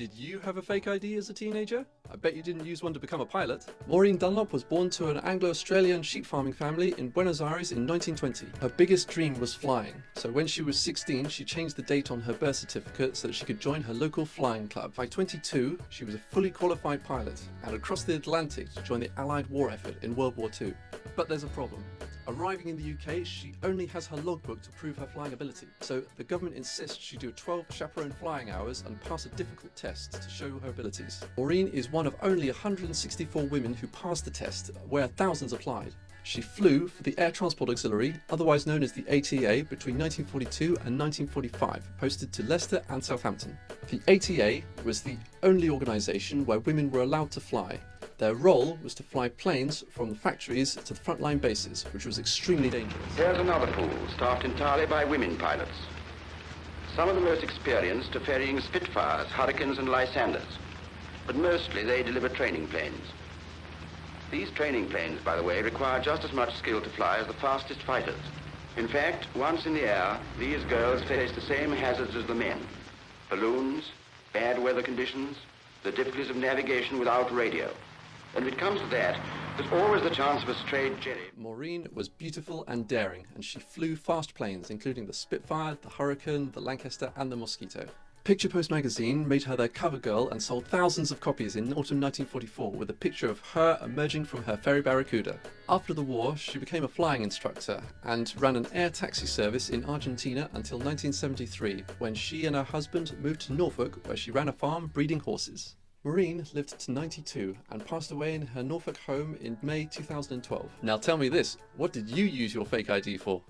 Did you have a fake ID as a teenager? I bet you didn't use one to become a pilot. Maureen Dunlop was born to an Anglo-Australian sheep farming family in Buenos Aires in 1920. Her biggest dream was flying, so when she was 16 she changed the date on her birth certificate so that she could join her local flying club. By 22 she was a fully qualified pilot and had crossed the Atlantic to join the Allied war effort in World War II. But there's a problem. Arriving in the UK, she only has her logbook to prove her flying ability, so the government insists she do 12 chaperone flying hours and pass a difficult test to show her abilities. Maureen is one of only 164 women who passed the test, where thousands applied. She flew for the Air Transport Auxiliary, otherwise known as the ATA, between 1942 and 1945, posted to Leicester and Southampton. The ATA was the only organisation where women were allowed to fly. Their role was to fly planes from the factories to the frontline bases, which was extremely dangerous. Here's another pool, staffed entirely by women pilots. Some of the most experienced are ferrying Spitfires, Hurricanes and Lysanders, but mostly they deliver training planes. These training planes, by the way, require just as much skill to fly as the fastest fighters. In fact, once in the air, these girls face the same hazards as the men. Balloons, bad weather conditions, the difficulties of navigation without radio. And if it comes to that, there's always the chance of a strayed jelly. Maureen was beautiful and daring, and she flew fast planes, including the Spitfire, the Hurricane, the Lancaster and the Mosquito. Picture Post magazine made her their cover girl and sold thousands of copies in autumn 1944 with a picture of her emerging from her ferry Barracuda. After the war, she became a flying instructor and ran an air taxi service in Argentina until 1973, when she and her husband moved to Norfolk, where she ran a farm breeding horses. Maureen lived to 92 and passed away in her Norfolk home in May 2012. Now tell me this, what did you use your fake ID for?